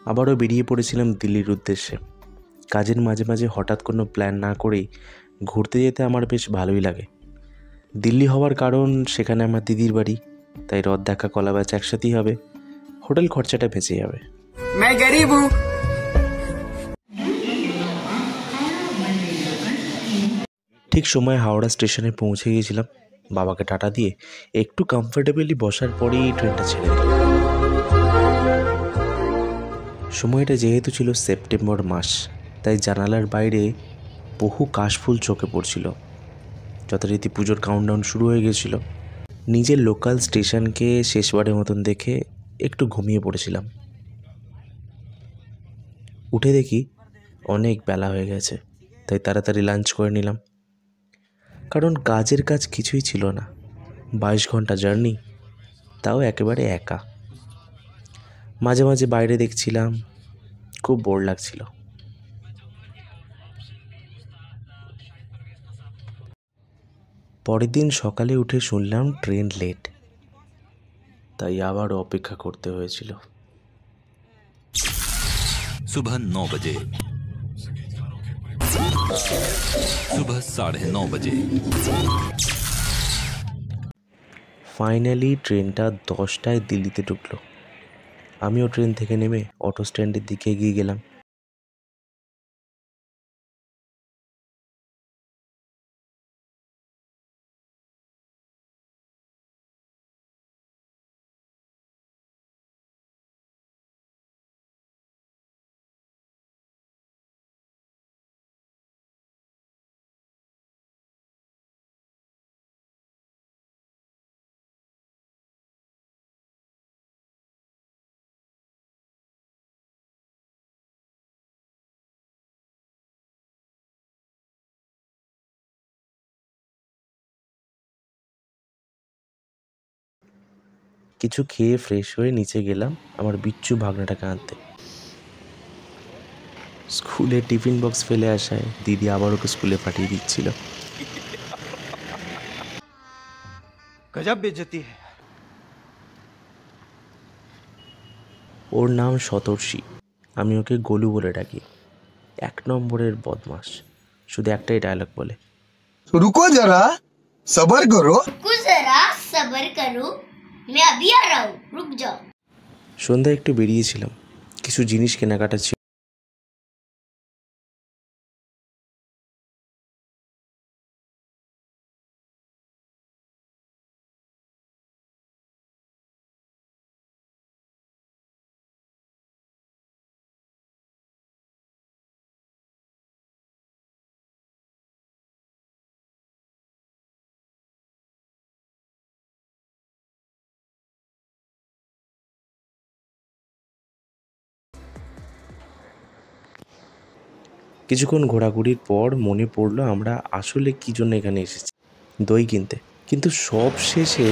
আবারও বেরিয়ে পড়েছিলাম দিল্লির উদ্দেশ্যে। কাজের মাঝে মাঝে হঠাৎ কোনো প্ল্যান না করেই ঘুরতে যেতে আমার বেশ ভালোই লাগে। দিল্লি হওয়ার কারণ সেখানে আমার দিদির বাড়ি, তাই রথ দেখা কলা ব্যাচ একসাথেই হবে, হোটেল খরচাটা বেঁচে যাবে। ঠিক সময় হাওড়া স্টেশনে পৌঁছে গিয়েছিলাম। বাবাকে টাটা দিয়ে একটু কমফোর্টেবলি বসার পরেই ট্রেনটা ছেড়ে দিল। সময়টা যেহেতু ছিল সেপ্টেম্বর মাস, তাই জানালার বাইরে বহু কাশফুল চোখে পড়ছিল। যথারীতি পুজোর কাউন্টডাউন শুরু হয়ে গিয়েছিল। নিজের লোকাল স্টেশনকে শেষবারের মতন দেখে একটু ঘুমিয়ে পড়েছিলাম। উঠে দেখি অনেক বেলা হয়ে গেছে, তাই তাড়াতাড়ি লাঞ্চ করে নিলাম। কারণ কাজের কাজ কিছুই ছিল না, 22 ঘন্টা জার্নি, তাও একেবারে একা। মাঝে মাঝে বাইরে দেখছিলাম, খুব বোর লাগছিল। পরের দিন সকালে উঠে শুনলাম ট্রেন লেট, তাই আবার অপেক্ষা করতে হয়েছিল। सुबह 9 बजे, सुबह 9:30 बजे। ফাইনালি ট্রেনটা 10টায় দিল্লিতে ঢুকলো। আমিও ট্রেন থেকে নেমে অটো স্ট্যান্ডের দিকে এগিয়ে গেলাম। কিছু খেয়ে ফ্রেশ হয়ে নিচে গেলাম আমার বিচ্ছু ভাগনাটাকে আনতে। স্কুলে টিফিন বক্স ফেলে আসায় দিদি আবার ওকে স্কুলে পাঠিয়ে দিচ্ছিল। গজব বেইজ্জতি है। ওর নাম শতর্ষি, আমি ওকে গোলু বলে ডাকি। 1 নম্বরের বদমাস, শুধু একটাই ডায়লগ বলে, रुको जरा सबर करो। मैं अभी आ रहा हूँ, रुक जाओ। সন্ধ্যায় একটু বেরিয়েছিলাম, কিছু জিনিস কেনাকাটা ছিল। কিছুক্ষণ ঘোরাঘুরির পর মনে পড়লো আমরা আসলে কি জন্য এখানে এসেছি, দই কিনতে। কিন্তু সব শেষে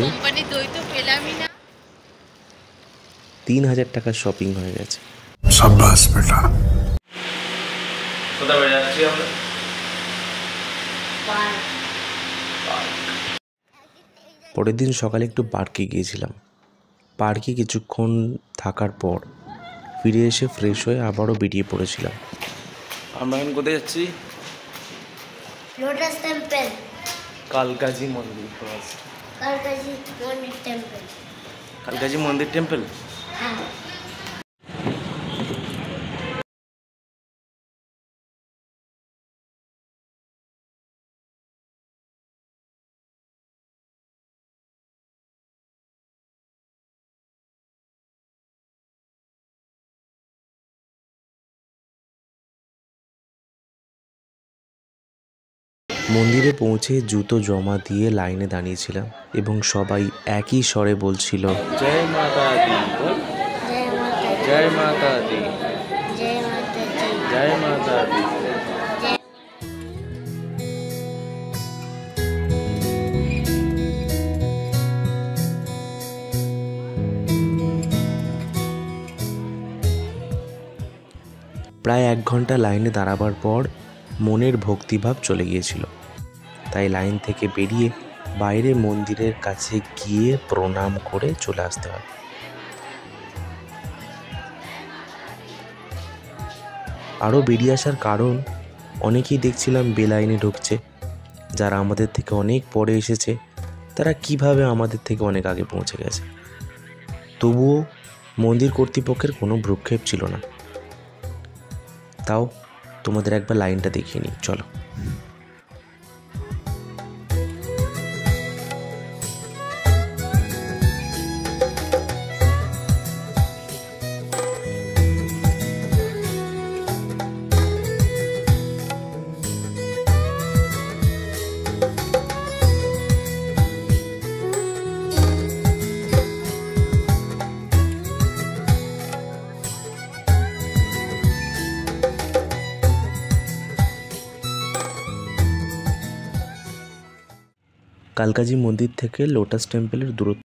3000 টাকার শপিং হয়ে গেছে। शाबाश बेटा। পরের দিন সকালে একটু পার্কে গিয়েছিলাম। পার্কে কিছুক্ষণ থাকার পর ফিরে এসে ফ্রেশ হয়ে আবারও বেরিয়ে পড়েছিলাম। আমরা এখন কোথায় যাচ্ছি? Lotus temple. কালকাজি মন্দির। कालकाजी मंदिर टेम्पल। কালকাজি মন্দির টেম্পল। हाँ। মন্দিরে পৌঁছে জুতো জমা দিয়ে লাইনে দাঁড়িয়েছিলাম এবং সবাই একই স্বরে বলছিল, জয় মাতা দি। जय माता दी। জয় মাতা দি। जय माता জয় दी। মাতা দি। প্রায় 1 ঘন্টা লাইনে দাঁড়াবার পর মনের ভক্তিভাব চলে গিয়েছিল, তাই লাইন থেকে বেরিয়ে বাইরে মন্দিরের কাছে গিয়ে প্রণাম করে চলে আসতে হয়। আরও বেরিয়ে আসার কারণ, অনেকেই দেখছিলাম বেলাইনে ঢুকছে, যারা আমাদের থেকে অনেক পরে এসেছে তারা কিভাবে আমাদের থেকে অনেক আগে পৌঁছে গেছে। তবুও মন্দির কর্তৃপক্ষের কোনো ভ্রুক্ষেপ ছিল না। তাও তোমাদের একবার লাইনটা দেখিয়ে নিই, চলো। কালকাজি মন্দির থেকে লোটাস টেম্পলের দূরত্ব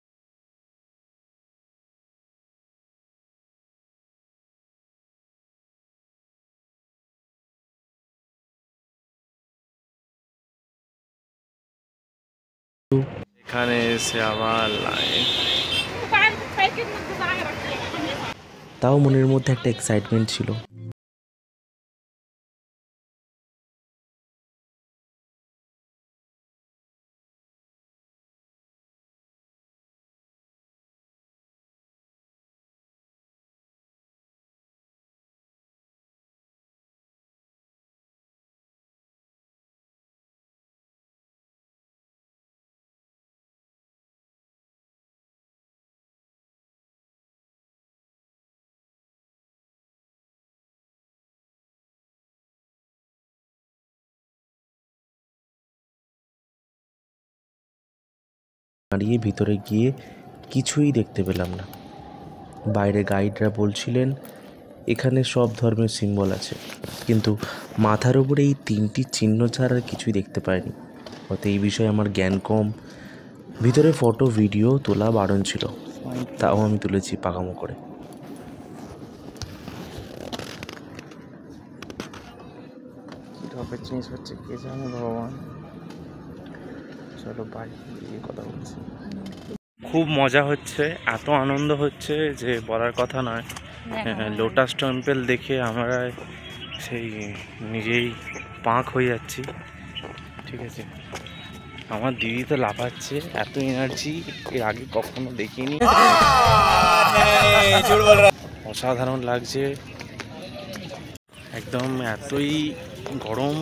এখানে এসে আবার লাইন। তাও মনের মধ্যে একটা এক্সাইটমেন্ট ছিল। দাঁড়িয়ে ভিতরে গিয়ে কিছুই দেখতে পেলাম না। বাইরে গাইডরা বলছিলেন এখানে সব ধর্মের সিম্বল আছে, কিন্তু মাথার উপরে এই 3টি চিহ্ন ছাড়া আর কিছুই দেখতে পাইনি। হয়তো এই বিষয়ে আমার জ্ঞান কম। ভিতরে ফটো ভিডিও তোলা বারণ ছিল, তাও আমি তুলেছি পাকামো করে। কীভাবে চেঞ্জ হচ্ছে কে জানে ভগবান। চলো বাড়ি গিয়ে কথা বলছি। খুব মজা হচ্ছে, এত আনন্দ হচ্ছে যে বলার কথা নয়। লোটাস টেম্পল দেখে আমরা সেই নিজেই পাঁক হয়ে যাচ্ছি। ঠিক আছে, আমার দিদি তো লাফাচ্ছে, এত এনার্জি এর আগে কখনো দেখিনি। অসাধারণ লাগছে একদম, এতই গরম।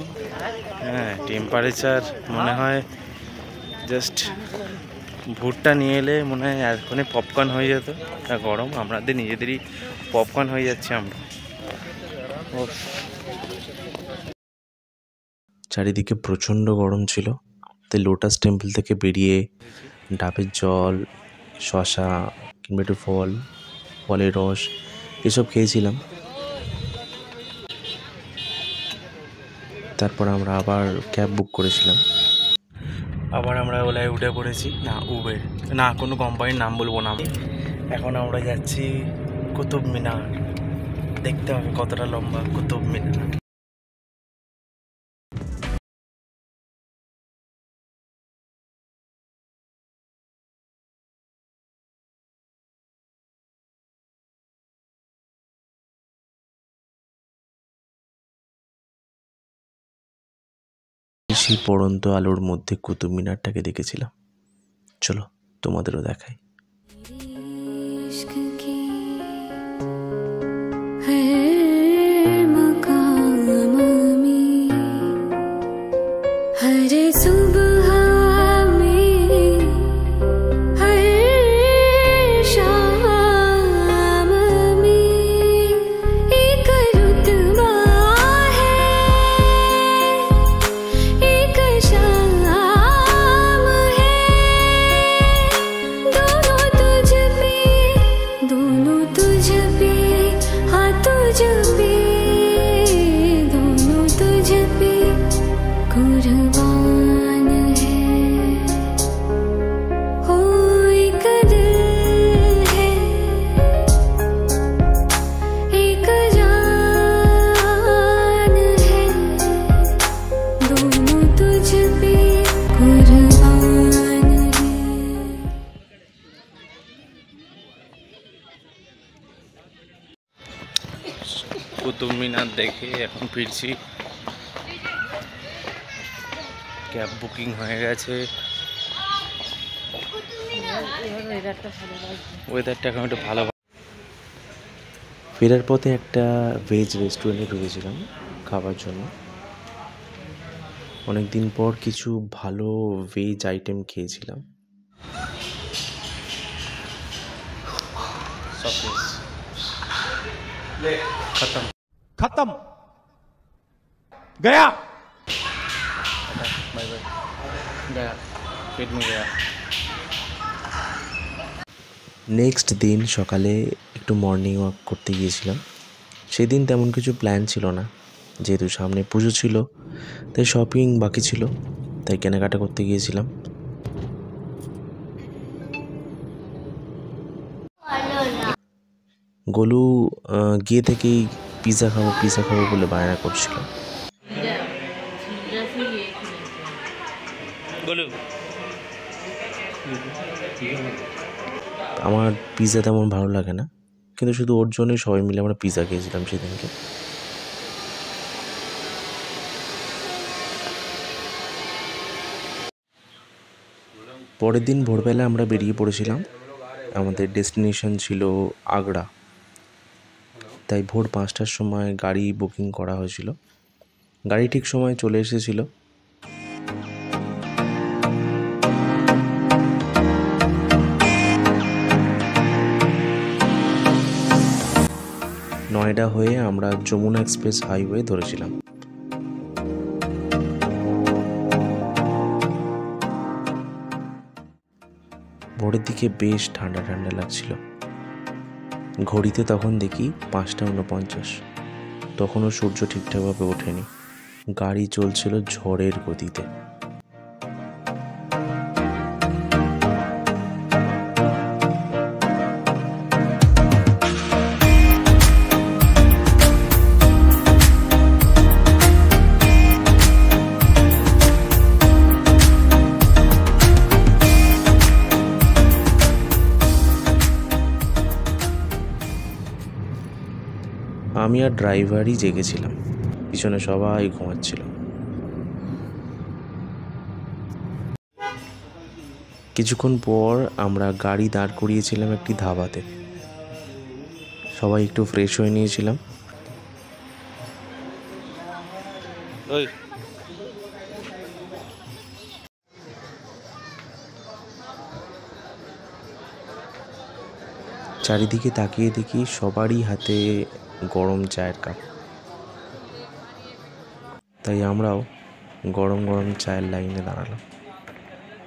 হ্যাঁ, টেম্পারেচার মনে হয় জাস্ট ভুট্টা নিয়ে এলে মনে হয় এখনই পপকর্ন হয়ে যেত। তা গরম, আমাদের নিজেদেরই পপকর্ন হয়ে যাচ্ছে আমরা। চারিদিকে প্রচণ্ড গরম ছিল, তাই লোটাস টেম্পল থেকে বেরিয়ে ডাবের জল, শশা কিংবা একটু ফল, ফলের রস এসব খেয়েছিলাম। তারপর আমরা আবার ক্যাব বুক করেছিলাম। আবার আমরা ওলায় উঠে পড়েছি, না উবের না, কোনো কোম্পানির নাম বলবো না আমি। এখন আমরা যাচ্ছি কুতুব মিনার দেখতে হবে, কতটা লম্বা কুতুব মিনার। সেই পড়ন্ত আলোর মধ্যে কুতুব মিনারটাকে দেখেছিলাম। চলো তোমাদেরও দেখাই। दो কুতুব মিনার দেখে এখন ফিরছি। ক্যাব বুকিং হয়ে গেছে। ওয়েদারটা এখন একটু ভালো। ফেরার পথে একটা ভেজ রেস্টুরেন্টে ঢুকেছিলাম খাবার জন্য। অনেক দিন পর কিছু ভালো ভেজ আইটেম খেয়েছিলাম। खत्म गया बाय बाय गया पेट में गया। নেক্সট দিন সকালে একটু মর্নিং ওয়াক করতে গিয়েছিলাম। সেদিন তেমন কিছু প্ল্যান ছিল না, যেহেতু সামনে পুজো ছিল তাই শপিং বাকি ছিল, তাই কেনাকাটা করতে গিয়েছিলাম। গোলু গিয়ে থেকেই পিৎজা খাবো বলে বায়না করছিল। আমার পিৎজা তেমন ভালো লাগে না, কিন্তু শুধু ওর জন্যই সবাই মিলে আমরা পিৎজা খেয়েছিলাম সেদিনকে। পরের দিন ভোরবেলা আমরা বেরিয়ে পড়েছিলাম। আমাদের ডেস্টিনেশন ছিল আগ্রা, তাই ভোর 5টার সময় গাড়ি বুকিং করা হয়েছিল। গাড়ি ঠিক সময় চলে এসেছিল। নয়ডা হয়ে আমরা যমুনা এক্সপ্রেস হাইওয়ে ধরেছিলাম। ভোরের দিকে বেশ ঠান্ডা ঠান্ডা লাগছিল। ঘড়িতে তখন দেখি 5টা 49। তখনও সূর্য ঠিকঠাকভাবে ওঠেনি। গাড়ি চলছিল ঝড়ের গতিতে। আমি আর ড্রাইভারই জেগেছিলাম, পিছনে সবাই ঘুমাচ্ছিল। কিছুক্ষণ পর আমরা গাড়ি দাঁড় করিয়েছিলাম একটি ধাবাতে। সবাই একটু ফ্রেশ হয়ে নিয়েছিলাম। চারিদিকে তাকিয়ে দেখি সবারই হাতে গরম চায়ের কাপ, তাই আমরাও গরম গরম চায়ের লাইনে দাঁড়ালাম।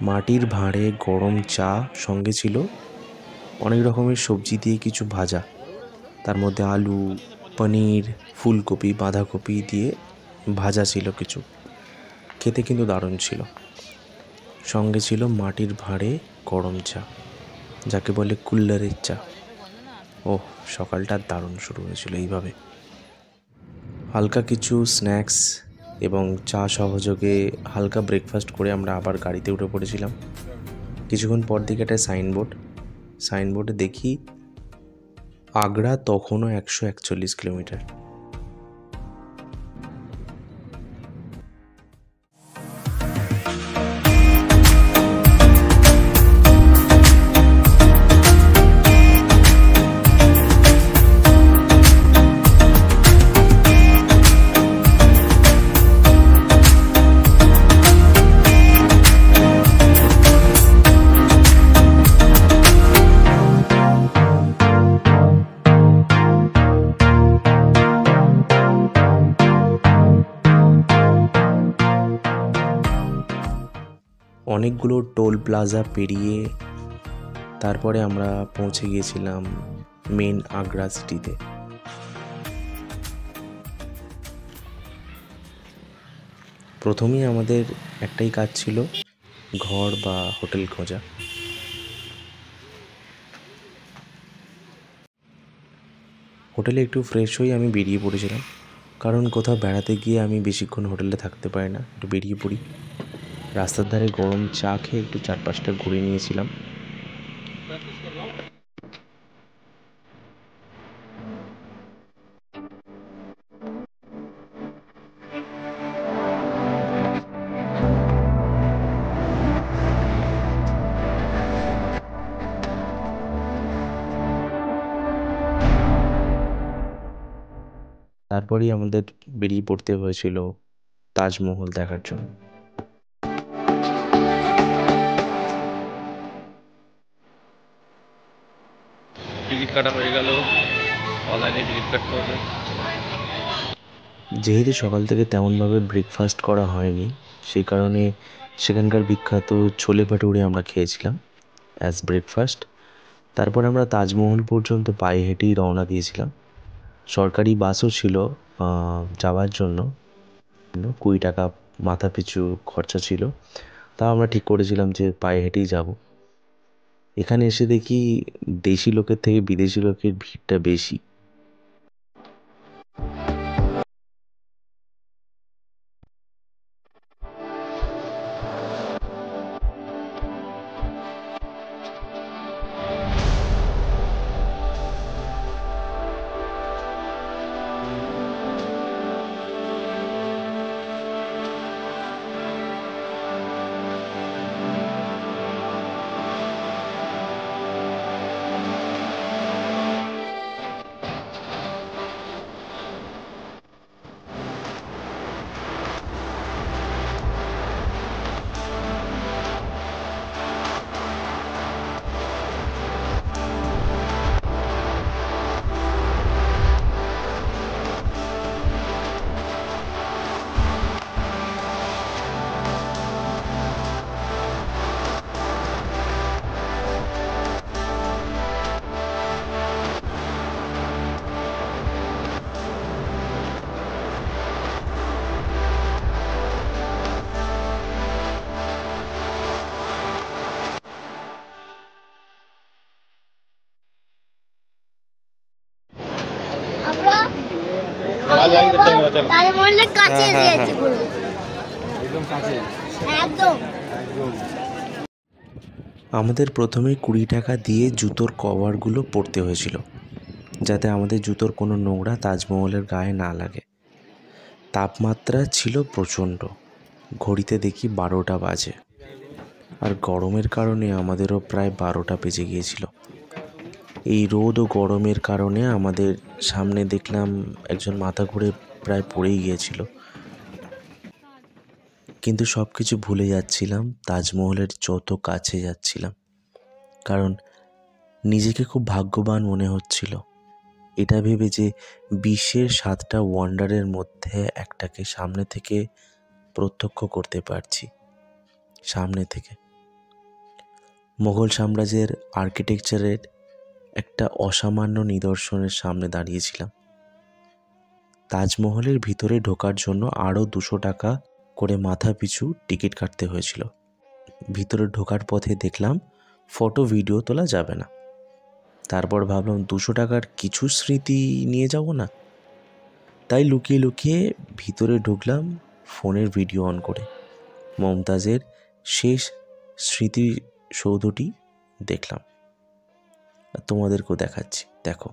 মাটির ভাঁড়ে গরম চা, সঙ্গে ছিল অনেক রকমের সবজি দিয়ে কিছু ভাজা, তার মধ্যে আলু, পনির, ফুলকপি, বাঁধাকপি দিয়ে ভাজা ছিল কিছু। খেতে কিন্তু দারুণ ছিল। সঙ্গে ছিল মাটির ভাঁড়ে গরম চা, যাকে বলে কুল্লারের চা। ওহ, সকালটা দারুণ শুরু হয়েছিল এইভাবে। হালকা কিছু স্ন্যাক্স এবং চা সহযোগে হালকা ব্রেকফাস্ট করে আমরা আবার গাড়িতে উঠে পড়েছিলাম। কিছুক্ষণ পর দিকে একটা সাইনবোর্ডে দেখি আগ্রা তখনও 141 কিলোমিটার। অনেকগুলো টোল প্লাজা পেরিয়ে তারপরে আমরা পৌঁছে গিয়েছিলাম মেন আগ্রা সিটিতে। প্রথমেই আমাদের একটাই কাজ ছিল, ঘর বা হোটেল খোঁজা। হোটেলে একটু ফ্রেশ হয়ে আমি বেরিয়ে পড়েছিলাম, কারণ কোথাও বেড়াতে গিয়ে আমি বেশিক্ষণ হোটেলে থাকতে পারি না, একটু বেরিয়ে পড়ি। রাস্তার ধারে গরম চা খেয়ে একটু চারপাশটা ঘুরে নিয়েছিলাম। তারপরেই আমাদের বেরিয়ে পড়তে হয়েছিল তাজমহল দেখার জন্য। টিকিট কাটা হয়ে গেল, অনলাইনে টিকিট কাটতে হবে। যেহেতু সকাল থেকে তেমনভাবে ব্রেকফাস্ট করা হয়নি, সেই কারণে সেখানকার বিখ্যাত ছোলে ভাটুরে আমরা খেয়েছিলাম অ্যাজ ব্রেকফাস্ট। তারপর আমরা তাজমহল পর্যন্ত পায়ে হেঁটেই রওনা দিয়েছিলাম। সরকারি বাসও ছিল যাওয়ার জন্য, 20 টাকা মাথা পিছু খরচা ছিল। তাও আমরা ঠিক করেছিলাম যে পায়ে হেঁটেই যাব। এখানে এসে দেখি দেশি লোকের থেকে বিদেশি লোকের ভিড়টা বেশি। তাজমহলের কাছে এসেছি পুরো, একদম কাছে, একদম। আমাদের প্রথমে 20 টাকা দিয়ে জুতোর কভারগুলো পরতে হয়েছিল, যাতে আমাদের জুতোর কোনো নোংরা তাজমহলের গায়ে না লাগে। তাপমাত্রা ছিল প্রচণ্ড, ঘড়িতে দেখি 12টা বাজে, আর গরমের কারণে আমাদেরও প্রায় 12টা বেজে গিয়েছিল। এই রোদ ও গরমের কারণে আমাদের সামনে দেখলাম একজন মাথা ঘুরে প্রায় পড়েই গিয়েছিল। কিন্তু সব কিছু ভুলে যাচ্ছিলাম তাজমহলের যত কাছে যাচ্ছিলাম, কারণ নিজেকে খুব ভাগ্যবান মনে হচ্ছিল এটা ভেবে যে বিশ্বের 7টা ওয়ান্ডারের মধ্যে একটাকে সামনে থেকে প্রত্যক্ষ করতে পারছি। সামনে থেকে মোগল সাম্রাজ্যের আর্কিটেকচারের একটা অসামান্য নিদর্শনের সামনে দাঁড়িয়েছিলাম। তাজমহলের ভিতরে ঢোকার জন্য আরও 200 টাকা করে মাথা পিছু টিকিট কাটতে হয়েছিল। ভিতরে ঢোকার পথে দেখলাম ফটো ভিডিও তোলা যাবে না। তারপর ভাবলাম 200 টাকার কিছু স্মৃতি নিয়ে যাব না, তাই লুকিয়ে লুকিয়ে ভিতরে ঢুকলাম ফোনের ভিডিও অন করে। মমতাজের শেষ স্মৃতিসৌধটি দেখলাম, তোমাদেরকেও দেখাচ্ছি, দেখো।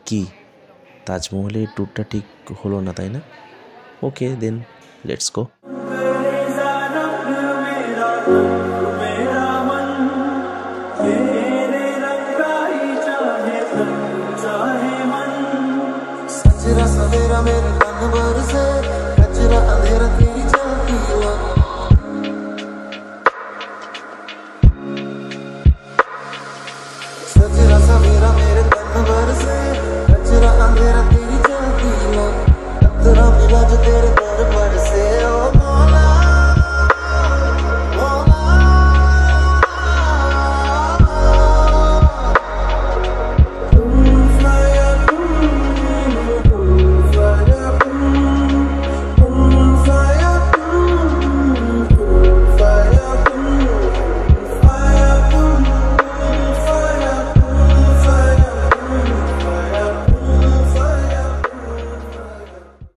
কি তাজমহলের ট্যুরটা ঠিক হলো না, তাই না? ওকে দেন, লেটস গো। सवेरा मेरे तन भर से